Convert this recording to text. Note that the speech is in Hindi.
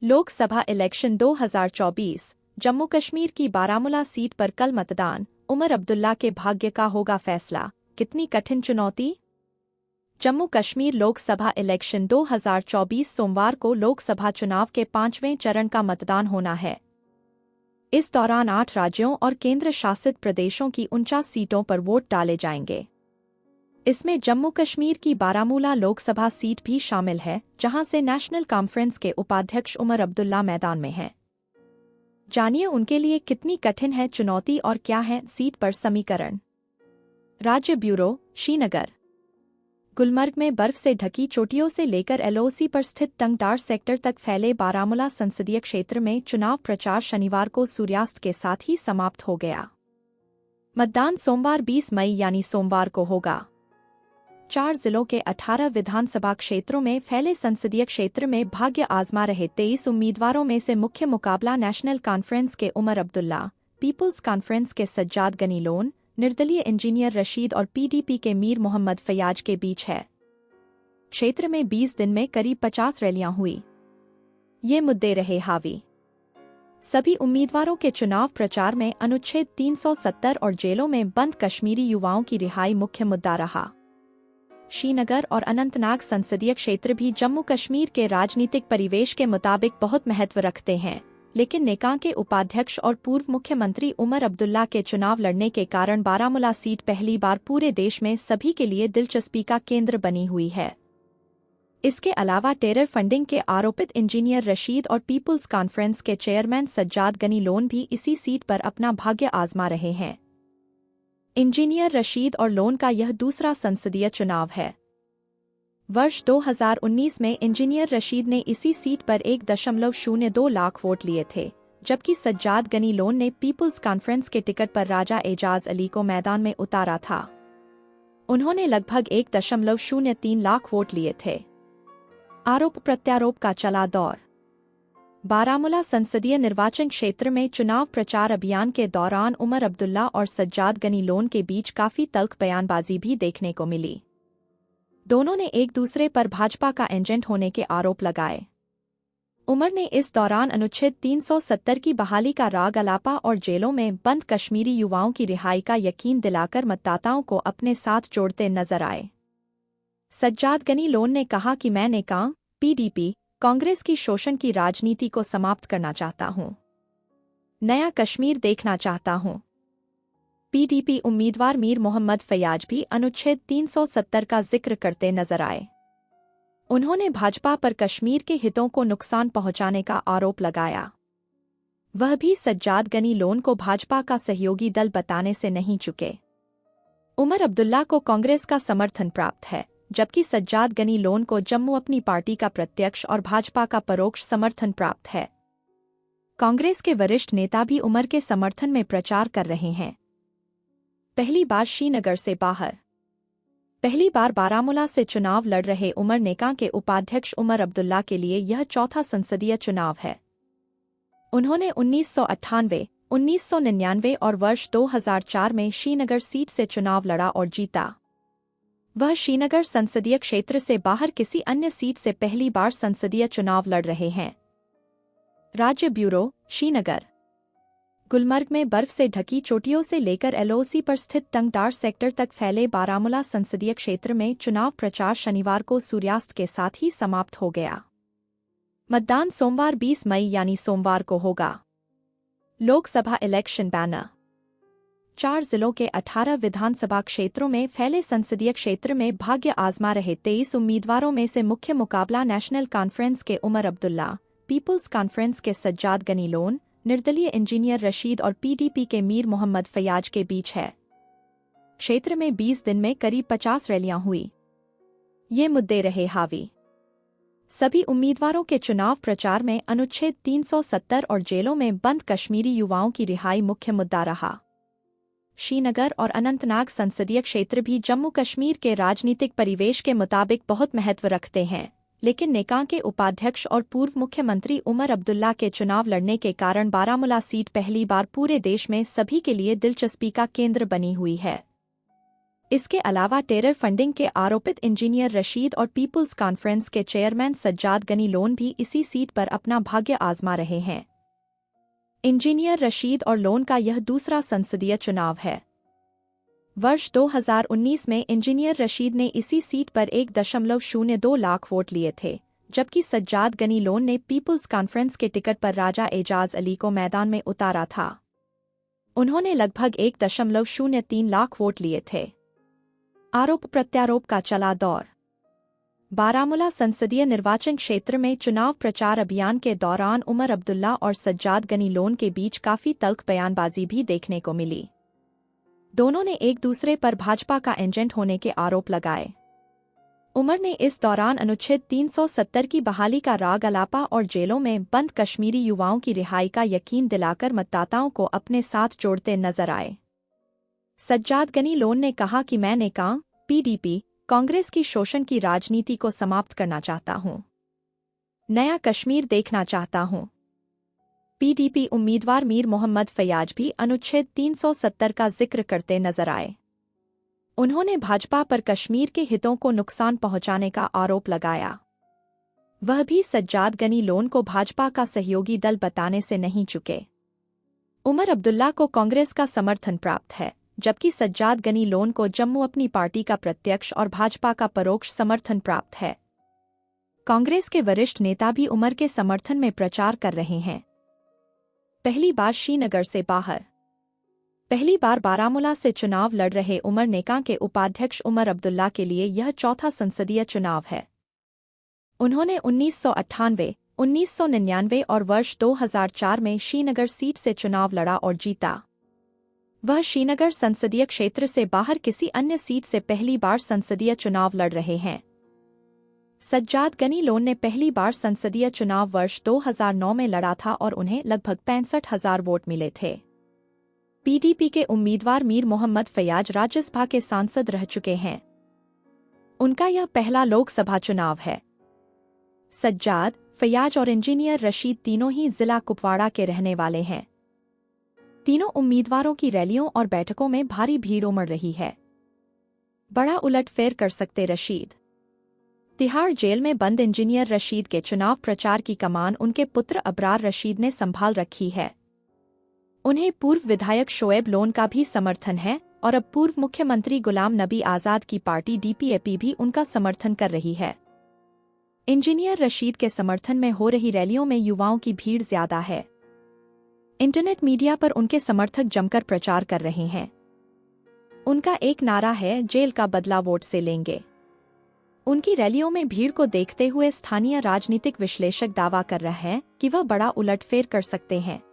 लोकसभा इलेक्शन 2024 जम्मू कश्मीर की बारामूला सीट पर कल मतदान। उमर अब्दुल्ला के भाग्य का होगा फैसला। कितनी कठिन चुनौती। जम्मू कश्मीर लोकसभा इलेक्शन 2024 सोमवार को लोकसभा चुनाव के 5वें चरण का मतदान होना है। इस दौरान 8 राज्यों और केंद्र शासित प्रदेशों की 49 सीटों पर वोट डाले जाएंगे। इसमें जम्मू कश्मीर की बारामूला लोकसभा सीट भी शामिल है, जहां से नेशनल कॉन्फ्रेंस के उपाध्यक्ष उमर अब्दुल्ला मैदान में हैं। जानिए उनके लिए कितनी कठिन है चुनौती और क्या है सीट पर समीकरण। राज्य ब्यूरो, श्रीनगर। गुलमर्ग में बर्फ से ढकी चोटियों से लेकर एलओसी पर स्थित टंगडार सेक्टर तक फैले बारामूला संसदीय क्षेत्र में चुनाव प्रचार शनिवार को सूर्यास्त के साथ ही समाप्त हो गया। मतदान सोमवार 20 मई यानी सोमवार को होगा। 4 जिलों के 18 विधानसभा क्षेत्रों में फैले संसदीय क्षेत्र में भाग्य आजमा रहे 23 उम्मीदवारों में से मुख्य मुकाबला नेशनल कॉन्फ्रेंस के उमर अब्दुल्ला, पीपुल्स कॉन्फ्रेंस के सज्जाद गनी लोन, निर्दलीय इंजीनियर रशीद और पीडीपी के मीर मोहम्मद फयाज के बीच है। क्षेत्र में 20 दिन में करीब 50 रैलियां हुई। ये मुद्दे रहे हावी। सभी उम्मीदवारों के चुनाव प्रचार में अनुच्छेद 370 और जेलों में बंद कश्मीरी युवाओं की रिहाई मुख्य मुद्दा रहा। श्रीनगर और अनंतनाग संसदीय क्षेत्र भी जम्मू कश्मीर के राजनीतिक परिवेश के मुताबिक बहुत महत्व रखते हैं, लेकिन नेकां के उपाध्यक्ष और पूर्व मुख्यमंत्री उमर अब्दुल्ला के चुनाव लड़ने के कारण बारामूला सीट पहली बार पूरे देश में सभी के लिए दिलचस्पी का केंद्र बनी हुई है। इसके अलावा टेरर फंडिंग के आरोपित इंजीनियर रशीद और पीपुल्स कॉन्फ्रेंस के चेयरमैन सज्जाद गनी लोन भी इसी सीट पर अपना भाग्य आजमा रहे हैं। इंजीनियर रशीद और लोन का यह दूसरा संसदीय चुनाव है। वर्ष 2019 में इंजीनियर रशीद ने इसी सीट पर 1.02 लाख वोट लिए थे, जबकि सज्जाद गनी लोन ने पीपुल्स कॉन्फ्रेंस के टिकट पर राजा एजाज अली को मैदान में उतारा था। उन्होंने लगभग 1.03 लाख वोट लिए थे। आरोप प्रत्यारोप का चला दौर। बारामूला संसदीय निर्वाचन क्षेत्र में चुनाव प्रचार अभियान के दौरान उमर अब्दुल्ला और सज्जाद गनी लोन के बीच काफी तल्ख बयानबाजी भी देखने को मिली। दोनों ने एक दूसरे पर भाजपा का एजेंट होने के आरोप लगाए। उमर ने इस दौरान अनुच्छेद 370 की बहाली का राग अलापा और जेलों में बंद कश्मीरी युवाओं की रिहाई का यकीन दिलाकर मतदाताओं को अपने साथ जोड़ते नजर आए। सज्जाद गनी लोन ने कहा कि मैं नेकां, पीडीपी, कांग्रेस की शोषण की राजनीति को समाप्त करना चाहता हूं। नया कश्मीर देखना चाहता हूं। पीडीपी उम्मीदवार मीर मोहम्मद फयाज भी अनुच्छेद 370 का जिक्र करते नजर आए। उन्होंने भाजपा पर कश्मीर के हितों को नुकसान पहुंचाने का आरोप लगाया। वह भी सज्जाद गनी लोन को भाजपा का सहयोगी दल बताने से नहीं चुके। उमर अब्दुल्ला को कांग्रेस का समर्थन प्राप्त है, जबकि सज्जाद गनी लोन को जम्मू अपनी पार्टी का प्रत्यक्ष और भाजपा का परोक्ष समर्थन प्राप्त है। कांग्रेस के वरिष्ठ नेता भी उमर के समर्थन में प्रचार कर रहे हैं। पहली बार श्रीनगर से बाहर। पहली बार बारामूला से चुनाव लड़ रहे उमर नेकां के उपाध्यक्ष उमर अब्दुल्ला के लिए यह चौथा संसदीय चुनाव है। उन्होंने 1998, 1999 और वर्ष 2004 में श्रीनगर सीट से चुनाव लड़ा और जीता। वह श्रीनगर संसदीय क्षेत्र से बाहर किसी अन्य सीट से पहली बार संसदीय चुनाव लड़ रहे हैं। राज्य ब्यूरो, श्रीनगर। गुलमर्ग में बर्फ से ढकी चोटियों से लेकर एलओसी पर स्थित टंगडार सेक्टर तक फैले बारामूला संसदीय क्षेत्र में चुनाव प्रचार शनिवार को सूर्यास्त के साथ ही समाप्त हो गया। मतदान सोमवार 20 मई यानी सोमवार को होगा। Lok Sabha election banner. 4 जिलों के 18 विधानसभा क्षेत्रों में फैले संसदीय क्षेत्र में भाग्य आजमा रहे 23 उम्मीदवारों में से मुख्य मुकाबला नेशनल कॉन्फ्रेंस के उमर अब्दुल्ला, पीपुल्स कॉन्फ्रेंस के सज्जाद गनी लोन, निर्दलीय इंजीनियर रशीद और पीडीपी के मीर मोहम्मद फयाज के बीच है। क्षेत्र में 20 दिन में करीब 50 रैलियां हुई। ये मुद्दे रहे हावी। सभी उम्मीदवारों के चुनाव प्रचार में अनुच्छेद 370 और जेलों में बंद कश्मीरी युवाओं की रिहाई मुख्य मुद्दा रहा। श्रीनगर और अनंतनाग संसदीय क्षेत्र भी जम्मू कश्मीर के राजनीतिक परिवेश के मुताबिक बहुत महत्व रखते हैं, लेकिन नेकां के उपाध्यक्ष और पूर्व मुख्यमंत्री उमर अब्दुल्ला के चुनाव लड़ने के कारण बारामूला सीट पहली बार पूरे देश में सभी के लिए दिलचस्पी का केंद्र बनी हुई है। इसके अलावा टेरर फंडिंग के आरोपित इंजीनियर रशीद और पीपुल्स कॉन्फ्रेंस के चेयरमैन सज्जाद गनी लोन भी इसी सीट पर अपना भाग्य आजमा रहे हैं। इंजीनियर रशीद और लोन का यह दूसरा संसदीय चुनाव है। वर्ष 2019 में इंजीनियर रशीद ने इसी सीट पर 1.02 लाख वोट लिए थे, जबकि सज्जाद गनी लोन ने पीपुल्स कॉन्फ्रेंस के टिकट पर राजा एजाज अली को मैदान में उतारा था। उन्होंने लगभग 1.03 लाख वोट लिए थे। आरोप प्रत्यारोप का चला दौर। बारामूला संसदीय निर्वाचन क्षेत्र में चुनाव प्रचार अभियान के दौरान उमर अब्दुल्ला और सज्जाद गनी लोन के बीच काफी तल्ख बयानबाजी भी देखने को मिली। दोनों ने एक दूसरे पर भाजपा का एजेंट होने के आरोप लगाए। उमर ने इस दौरान अनुच्छेद 370 की बहाली का राग अलापा और जेलों में बंद कश्मीरी युवाओं की रिहाई का यकीन दिलाकर मतदाताओं को अपने साथ जोड़ते नजर आए। सज्जाद गनी लोन ने कहा कि मैं नेकां, पीडीपी, कांग्रेस की शोषण की राजनीति को समाप्त करना चाहता हूं। नया कश्मीर देखना चाहता हूं। पीडीपी उम्मीदवार मीर मोहम्मद फैयाज भी अनुच्छेद 370 का जिक्र करते नजर आए। उन्होंने भाजपा पर कश्मीर के हितों को नुकसान पहुंचाने का आरोप लगाया। वह भी सज्जाद गनी लोन को भाजपा का सहयोगी दल बताने से नहीं चुके। उमर अब्दुल्ला को कांग्रेस का समर्थन प्राप्त है, जबकि सज्जाद गनी लोन को जम्मू अपनी पार्टी का प्रत्यक्ष और भाजपा का परोक्ष समर्थन प्राप्त है। कांग्रेस के वरिष्ठ नेता भी उमर के समर्थन में प्रचार कर रहे हैं। पहली बार श्रीनगर से बाहर। पहली बार बारामूला से चुनाव लड़ रहे उमर नेकां के उपाध्यक्ष उमर अब्दुल्ला के लिए यह चौथा संसदीय चुनाव है। उन्होंने 1998, 1999 और वर्ष 2004 में श्रीनगर सीट से चुनाव लड़ा और जीता। वह श्रीनगर संसदीय क्षेत्र से बाहर किसी अन्य सीट से पहली बार संसदीय चुनाव लड़ रहे हैं। सज्जाद गनी लोन ने पहली बार संसदीय चुनाव वर्ष 2009 में लड़ा था और उन्हें लगभग 65,000 वोट मिले थे। पीडीपी के उम्मीदवार मीर मोहम्मद फैयाज राज्यसभा के सांसद रह चुके हैं। उनका यह पहला लोकसभा चुनाव है। सज्जाद, फैयाज और इंजीनियर रशीद तीनों ही जिला कुपवाड़ा के रहने वाले हैं। तीनों उम्मीदवारों की रैलियों और बैठकों में भारी भीड़ उमड़ रही है। बड़ा उलटफेर कर सकते रशीद। तिहाड़ जेल में बंद इंजीनियर रशीद के चुनाव प्रचार की कमान उनके पुत्र अबरार रशीद ने संभाल रखी है। उन्हें पूर्व विधायक शोएब लोन का भी समर्थन है और अब पूर्व मुख्यमंत्री गुलाम नबी आजाद की पार्टी डीपीएपी भी उनका समर्थन कर रही है। इंजीनियर रशीद के समर्थन में हो रही रैलियों में युवाओं की भीड़ ज्यादा है। इंटरनेट मीडिया पर उनके समर्थक जमकर प्रचार कर रहे हैं। उनका एक नारा है, जेल का बदला वोट से लेंगे। उनकी रैलियों में भीड़ को देखते हुए स्थानीय राजनीतिक विश्लेषक दावा कर रहे हैं कि वह बड़ा उलटफेर कर सकते हैं।